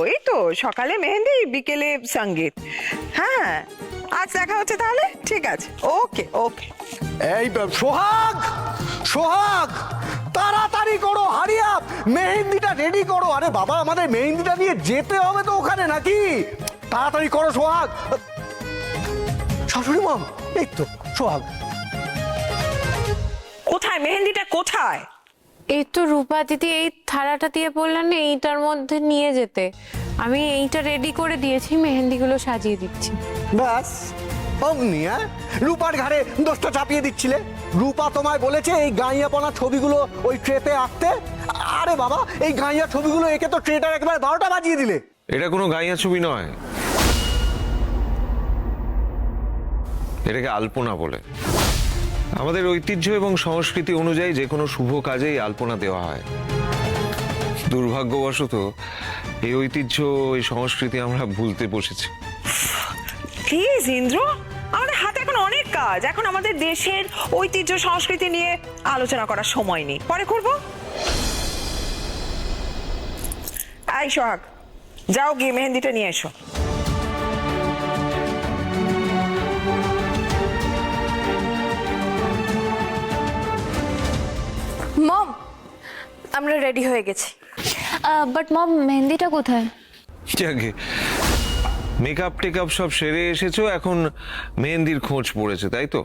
ওই তো সকালে মেহেন্দি, বিকেলে সঙ্গীত। হ্যাঁ, আজ দেখা হচ্ছে তাহলে। ঠিক আছে, ওকে ওকে। এই সোহাগ, সোহাগ তাড়াতাড়ি করো, হারিয়া মেহেন্দিটা রেডি করো। আরে বাবা, আমাদের মেহেন্দিটা নিয়ে যেতে হবে তো ওখানে, নাকি? তাড়াতাড়ি করো সোহাগ। শাশুড়ি মা, এই তো সোহাগ। কোথায় মেহেন্দিটা, কোথায়? এই তো রূপা দিদি এই থালাটা দিয়ে বললেন না এইটার মধ্যে নিয়ে যেতে, আমি এইটা রেডি করে দিয়েছি, মেহেন্দিগুলো সাজিয়ে দিচ্ছি। ব্যাস অমনি। রূপার ঘাড়ে দোষটা চাপিয়ে দিচ্ছিলে। রূপা তোমায় বলেছে এই গাইয়াপনা ছবিগুলো ওই ট্রেতে আঁকতে। আরে বাবা, এই গাইয়া ছবিগুলো একে তো ট্রেটার একেবারে 12টা বাজিয়ে দিলে। এটা কোনো গাইয়া ছবি নয়, এটাকে আলপনা বলে। আমাদের ঐতিহ্য এবং সংস্কৃতি অনুযায়ী যে কোনো শুভ কাজেই আলপনা দেওয়া হয়। দুর্ভাগ্যবশত এই ঐতিহ্য, এই সংস্কৃতি আমরা ভুলতে বসেছি। প্লিজ ইন্দ্র, আমাদের হাতে এখন অনেক কাজ। এখন আমাদের দেশের ঐতিহ্য সংস্কৃতি নিয়ে আলোচনা করার সময় নেই, পরে করব। এই সোহাগ, যাও গিয়ে মেহেন্দিটা নিয়ে এসো। মম, আমরা রেডি হয়ে গেছি। বাট মম, মেহেন্দিটা কোথায়? যাকে মেকআপ টেকআপ সব সেরে এসেছো, এখন মেহেন্দির খোঁজ পড়েছে, তাই তো?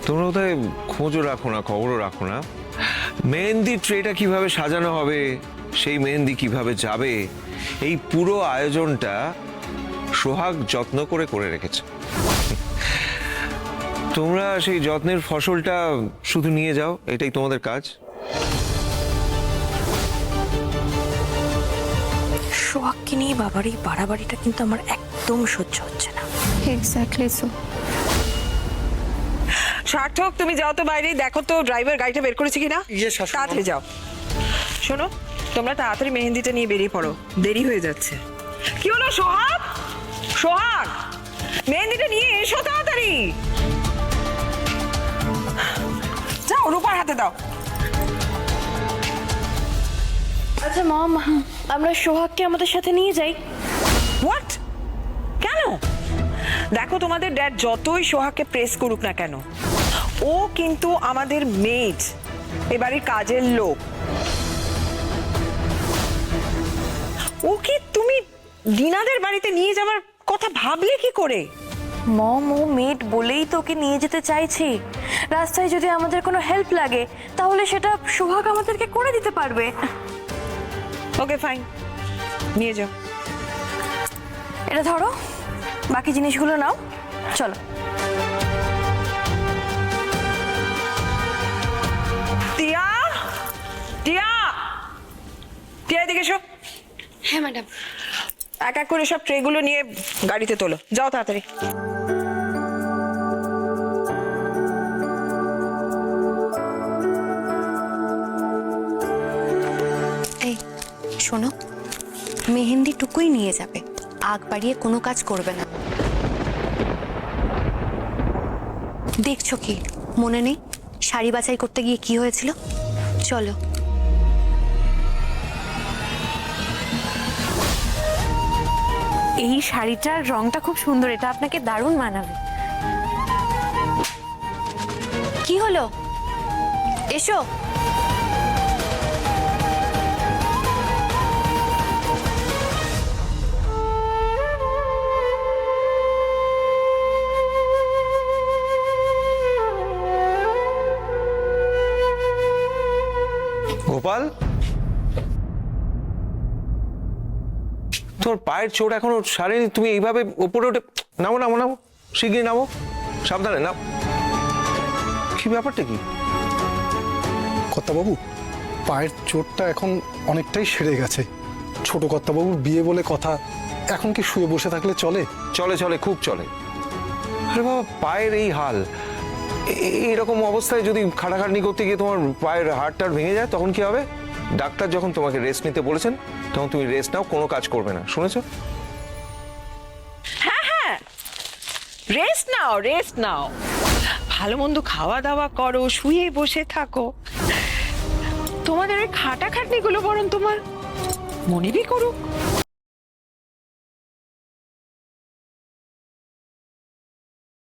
তোমরা কোথায় খোঁজও রাখো না, খবরও রাখো না। মেহেন্দির ট্রেটা কিভাবে সাজানো হবে, সেই মেহেন্দি কিভাবে যাবে, এই পুরো আয়োজনটা সোহাগ যত্ন করে করে রেখেছে। তোমরা সেই যত্নের ফসলটা শুধু নিয়ে যাও, এটাই তোমাদের কাজ। সোহাগকে নিয়ে বাবার এই বাড়াবাড়িটা কিন্তু আমার একদম সহ্য হচ্ছে না। Exactly so. সার্থক, তুমি যাও তো বাইরে, দেখো তো ড্রাইভার গাড়িটা বের করেছে কিনা। তাড়াতাড়ি যাও। শোনো, তোমরা তাড়াতাড়ি মেহেন্দিটা নিয়ে বেরিয়ে পড়ো, দেরি হয়ে যাচ্ছে। কি হলো সোহাগ? সোহাগ, মেহেন্দিটা নিয়ে এসো তাড়াতাড়ি। যাও, রূপার হাতে দাও। আচ্ছা মম, আমরা সোহাগকে আমাদের সাথে নিয়ে যাই। হোয়াট? কেন? দেখো, তোমাদের ড্যাড যতই সোহাগকে প্রেস করুক না কেন, ও কিন্তু আমাদের মেড, এবারে কাজের লোক। ওকে তুমি দিনাদের বাড়িতে নিয়ে যাওয়ার কথা ভাবলে কি করে? মম, ও মেড বলেই তোকে নিয়ে যেতে চাইছি। রাস্তায় যদি আমাদের কোনো হেল্প লাগে তাহলে সেটা সোহাগ আমাদেরকে করে দিতে পারবে। ওকে ফাইন, নিয়ে যাও। এটা ধরো, বাকি জিনিসগুলো নাও, চলো। টিয়া, টিয়া, টিয়া এদিকে এসো। হ্যাঁ ম্যাডাম। এক এক করে সব ট্রেগুলো নিয়ে গাড়িতে তোলো, যাও তাড়াতাড়ি। এই শোনো, মেহেন্দি টুকুই নিয়ে যাবে, আগ বাড়িয়ে কোনো কাজ করবে না। দেখছো কি, মনে নেই শাড়ি বাছাই করতে গিয়ে কি হয়েছিল? চলো। এই শাড়িটার রংটা খুব সুন্দর, এটা আপনাকে দারুণ মানাবে। কি হলো? এসো। গোপাল, তোর পায়ের চোট এখনো সারেনি, তুমি এইভাবে ওপরে উঠে নামো নামো নামো, শিগগিরি নামো, সাবধানে নাও। কি ব্যাপারটা কি? কর্তাবাবু, পায়ের চোটটা এখন অনেকটাই সেরে গেছে। ছোট কর্তাবাবুর বিয়ে বলে কথা, এখন কি শুয়ে বসে থাকলে চলে? চলে চলে, খুব চলে। আরে বাবা, পায়ের এই হাল, এইরকম অবস্থায় যদি খাটাখাটনি করতে গিয়ে তোমার পায়ের হাড়টা ভেঙে যায়, তখন কি হবে? ডাক্তার যখন তোমাকে রেস্ট নিতে বলেছেন, তখন তুমি রেস্ট নাও, কোনো কাজ করবে না, শুনেছো? হ্যাঁ হ্যাঁ, রেস্ট নাও, রেস্ট নাও, ভালো মন্দ খাওয়া দাওয়া করো, শুয়ে বসে থাকো। তোমাদের ওই খাটাখাটনিগুলো বরং তোমার মনিবই করুক।